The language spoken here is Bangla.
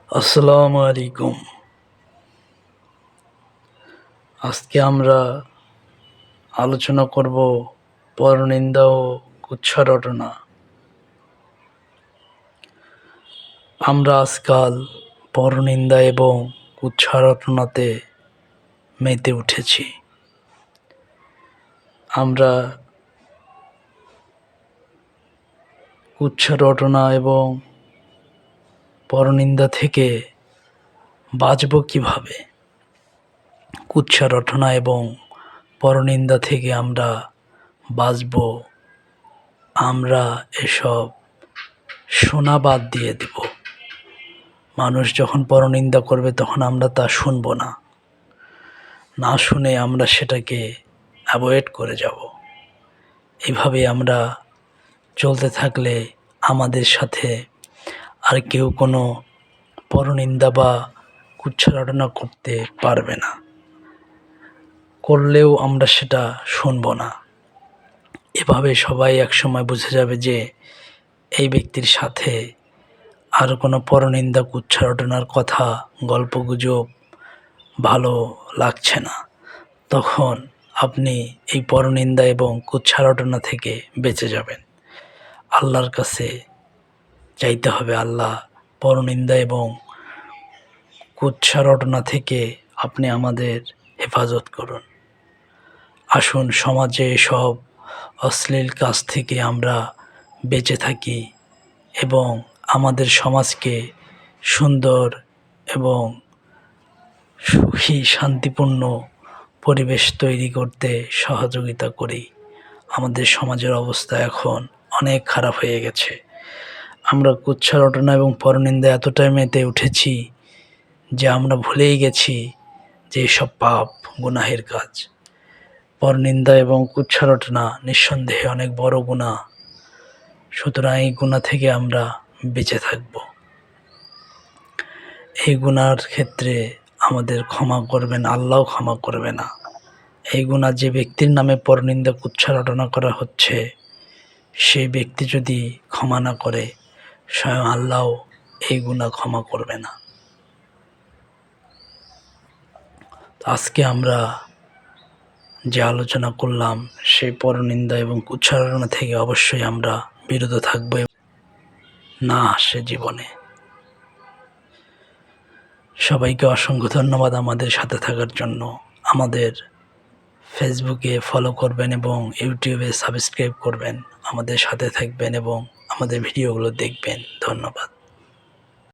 আসসালামু আলাইকুম। আজকে আমরা আলোচনা করব পরনিন্দা ও কুৎসা রটনা। আমরা আজকাল পরনিন্দা এবং কুৎসা রটনাতে মেতে উঠেছি। আমরা কুৎসা রটনা এবং পরনিন্দা থেকে বাঁচব কিভাবে? কুৎসা রটনা এবং পরনিন্দা থেকে আমরা বাঁচব, আমরা এসব শোনা বাদ দিয়ে দেব। মানুষ যখন পরনিন্দা করবে তখন আমরা তা শুনব না, না শুনে আমরা সেটাকে অ্যাভয়েড করে যাব। এভাবে আমরা চলতে থাকলে আমাদের সাথে আর কেউ কোনো পরনিন্দা বা কুৎসা রটনা করতে পারবে না, করলেও আমরা সেটা শুনব না। এভাবে সবাই একসময় বুঝে যাবে যে এই ব্যক্তির সাথে আর কোনো পরনিন্দা কুৎসা রটনার কথা, গল্পগুজব ভালো লাগছে না। তখন আপনি এই পরনিন্দা এবং কুৎসা রটনা থেকে বেঁচে যাবেন। আল্লাহর কাছে চাইতে হবে, আল্লাহ পরনিন্দা এবং কুৎসা রটনা থেকে আপনি আমাদের হেফাজত করুন। আসুন সমাজে এসব অশ্লীল কাজ থেকে আমরা বেঁচে থাকি এবং আমাদের সমাজকে সুন্দর এবং সুখী শান্তিপূর্ণ পরিবেশ তৈরি করতে সহযোগিতা করি। আমাদের সমাজের অবস্থা এখন অনেক খারাপ হয়ে গেছে। আমরা কুৎসা রটনা এবং পরনিন্দা এতটাই মেতে উঠেছি যে আমরা ভুলেই গেছি যে এসব পাপ, গুনাহের কাজ। পরনিন্দা এবং কুৎসা রটনা নিঃসন্দেহে অনেক বড় গুনাহ। সুতরাং এই গুনাহ থেকে আমরা বেঁচে থাকব। এই গুনার ক্ষেত্রে আমাদের ক্ষমা করবেন, আল্লাহও ক্ষমা করবে না। এই গুনাহ যে ব্যক্তির নামে পরনিন্দা কুৎসা রটনা করা হচ্ছে, সেই ব্যক্তি যদি ক্ষমা না করে, স্বয়ং আল্লাহও এই গুনাহ ক্ষমা করবে না। আজকে আমরা যে আলোচনা করলাম, সেই পরনিন্দা এবং কুৎসা রটনা থেকে অবশ্যই আমরা বিরত থাকব, না আসে জীবনে। সবাইকে অসংখ্য ধন্যবাদ আমাদের সাথে থাকার জন্য। আমাদের ফেসবুকে ফলো করবেন এবং ইউটিউবে সাবস্ক্রাইব করবেন, আমাদের সাথে থাকবেন এবং আমাদের ভিডিওগুলো দেখবেন। ধন্যবাদ।